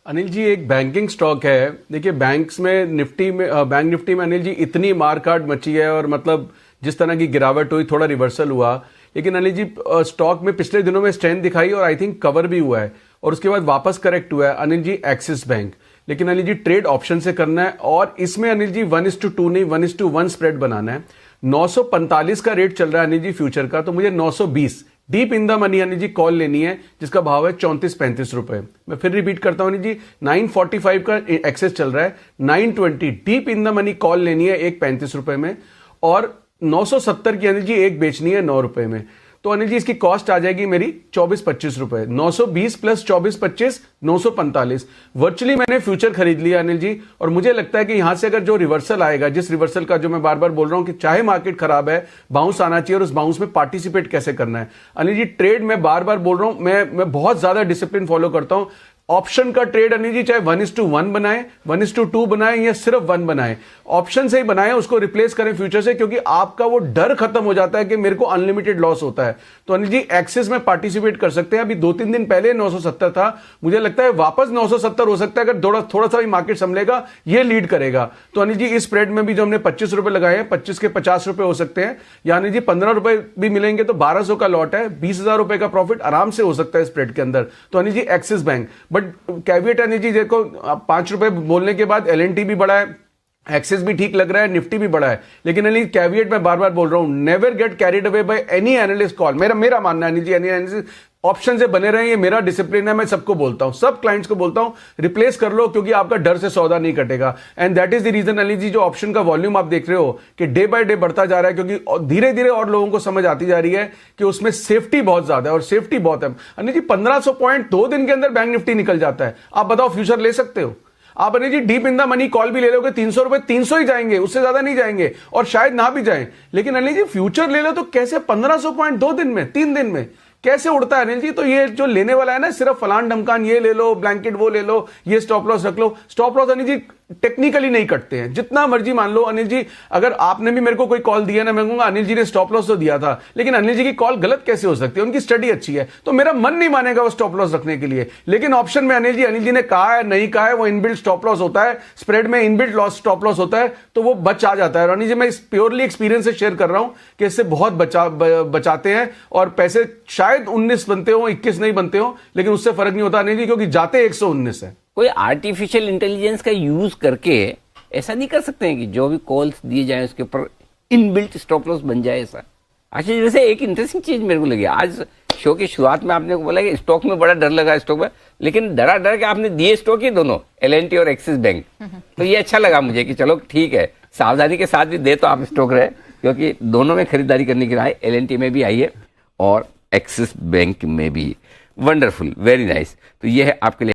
अनिल जी, एक banking stock है। देखिए, बैंक्स में बैंक निफ्टी में अनिल जी इतनी मारकाट मची है और मतलब जिस तरह की गिरावट हुई, थोड़ा रिवर्सल हुआ, लेकिन अनिल जी स्टॉक में पिछले दिनों में स्ट्रेंथ दिखाई और आई थिंक कवर भी हुआ है और उसके बाद वापस करेक्ट हुआ है अनिल जी एक्सिस बैंक। लेकिन अनिल जी ट्रेड ऑप्शन से करना है और इसमें अनिल जी 1:2 नहीं 1:1 स्प्रेड बनाना है। 945 का रेट चल रहा है अनिल जी फ्यूचर का, तो मुझे 920 deep in the money Anil ji call लेनी है, जिसका भाव है 34-35 रुपए। मैं फिर रिपीट करता हूं अनिल जी, 945 का एक्सेस चल रहा है, 920 deep in the money call लेनी है एक 35 रुपए में और 970 की अनिल जी एक बेचनी है 9 रुपए में। तो अनिल जी इसकी कॉस्ट आ जाएगी मेरी 24-25 रुपए। 920 प्लस 24-25 945। वर्चुअली मैंने फ्यूचर खरीद लिया अनिल जी और मुझे लगता है कि यहां से अगर जो रिवर्सल आएगा, जिस रिवर्सल का जो मैं बार बार बोल रहा हूं कि चाहे मार्केट खराब है, बाउंस आना चाहिए और उस बाउंस में पार्टिसिपेट कैसे करना है। अनिल जी ट्रेड में बार बार बोल रहा हूं, मैं बहुत ज्यादा डिसिप्लिन फॉलो करता हूं। ऑप्शन का ट्रेड अनिल जी चाहे 1:1 बनाए, 1:2 बनाए या सिर्फ 1 बनाए, ऑप्शन से ही बनाए, उसको रिप्लेस करें फ्यूचर से, क्योंकि आपका वो डर खत्म हो जाता है कि मेरे को अनलिमिटेड लॉस होता है। तो अनिल जी एक्सिस में पार्टिसिपेट कर सकते हैं। अभी 2-3 दिन पहले 970 था, मुझे लगता है वापस 970 हो सकता है अगर थोड़ा सा भी मार्केट संभलेगा, ये लीड करेगा। तो अनिल जी इस स्प्रेड में भी जो हमने 25 रुपए लगाए हैं, 25 के 50 रुपए हो सकते हैं, यानी जी 15 रुपए भी मिलेंगे तो 1200 का लॉट है, 20,000 रुपए का प्रॉफिट आराम से हो सकता है स्प्रेड के अंदर। तो Anil ji Axis bank, but caveat Anil ji देखो, 5 रुपए बोलने के बाद एलएनटी भी बढ़ा है, एक्सिस भी ठीक लग रहा है, निफ्टी भी बढ़ा है, लेकिन अनिल कैविएट में बार बार बोल रहा हूं, never get carried away by any analyst call. मेरा मानना है Anil ji, any analyst option से बने रहे, ये मेरा डिसिप्लिन है। मैं सबको बोलता हूं, सब क्लाइंट्स को बोलता हूं, रिप्लेस कर लो, क्योंकि आपका डर से सौदा नहीं कटेगा। And that is the reason Anil ji, जो ऑप्शन का वॉल्यूम आप देख रहे हो कि डे बाय डे बढ़ता जा रहा है, क्योंकि धीरे धीरे और लोगों को समझ आती जा रही है कि उसमें सेफ्टी बहुत ज्यादा है और सेफ्टी बहुत है। अनिल जी 1500 पॉइंट 2 दिन के अंदर बैंक निफ्टी निकल जाता है। आप बताओ फ्यूचर ले सकते हो आप Anil ji? Deep in the money call भी ले लोगे, 300 रुपए 300 ही जाएंगे, उससे ज्यादा नहीं जाएंगे और शायद ना भी जाएं। लेकिन अनिल जी फ्यूचर ले लो तो कैसे 1500 पॉइंट 2 दिन में, 3 दिन में कैसे उड़ता है अनिल जी? तो ये जो लेने वाला है ना, सिर्फ फलान ढमकान ये ले लो, ब्लैंकेट वो ले लो, ये स्टॉप लॉस रख लो। Stop loss Anil ji technically नहीं कटते हैं, जितना मर्जी मान लो अनिल जी। अगर आपने भी मेरे को कोई कॉल दिया ना, मैं कहूंगा अनिल जी ने स्टॉप लॉस तो दिया था, लेकिन अनिल जी की कॉल गलत कैसे हो सकती है? उनकी स्टडी अच्छी है, तो मेरा मन नहीं मानेगा वो स्टॉप लॉस रखने के लिए। लेकिन ऑप्शन में अनिल जी ने कहा है, नहीं कहा है, वो इनबिल्ट स्टॉप लॉस होता है, स्प्रेड में इनबिल्ट लॉस स्टॉप लॉस होता है, तो वो बच आ जाता है। अनिल जी मैं प्योरली एक्सपीरियंस से शेयर कर रहा हूं कि इससे बहुत बचाते हैं और पैसे शायद 19 बनते हो, 21 नहीं बनते हो, लेकिन उससे फर्क नहीं होता अनिल जी, क्योंकि जाते 119 है। कोई आर्टिफिशियल इंटेलिजेंस का यूज करके ऐसा नहीं कर सकते हैं कि जो भी कॉल्स दिए जाए उसके ऊपर इनबिल्ट स्टॉप लॉस बन जाए ऐसा? अच्छा, जैसे एक इंटरेस्टिंग चीज मेरे को लगी, आज शो की शुरुआत में आपने बोला कि स्टॉक में बड़ा डर लगा स्टॉक में, लेकिन डरा डर के आपने दिए स्टॉक ही दोनों, एलएनटी और एक्सिस बैंक। तो ये अच्छा लगा मुझे कि चलो ठीक है, सावधानी के साथ भी दे तो आप स्टॉक रहे, क्योंकि दोनों में खरीदारी करने की राय एलएनटी में भी आई है और एक्सिस बैंक में भी। Wonderful, very nice. तो ये है आपके लिए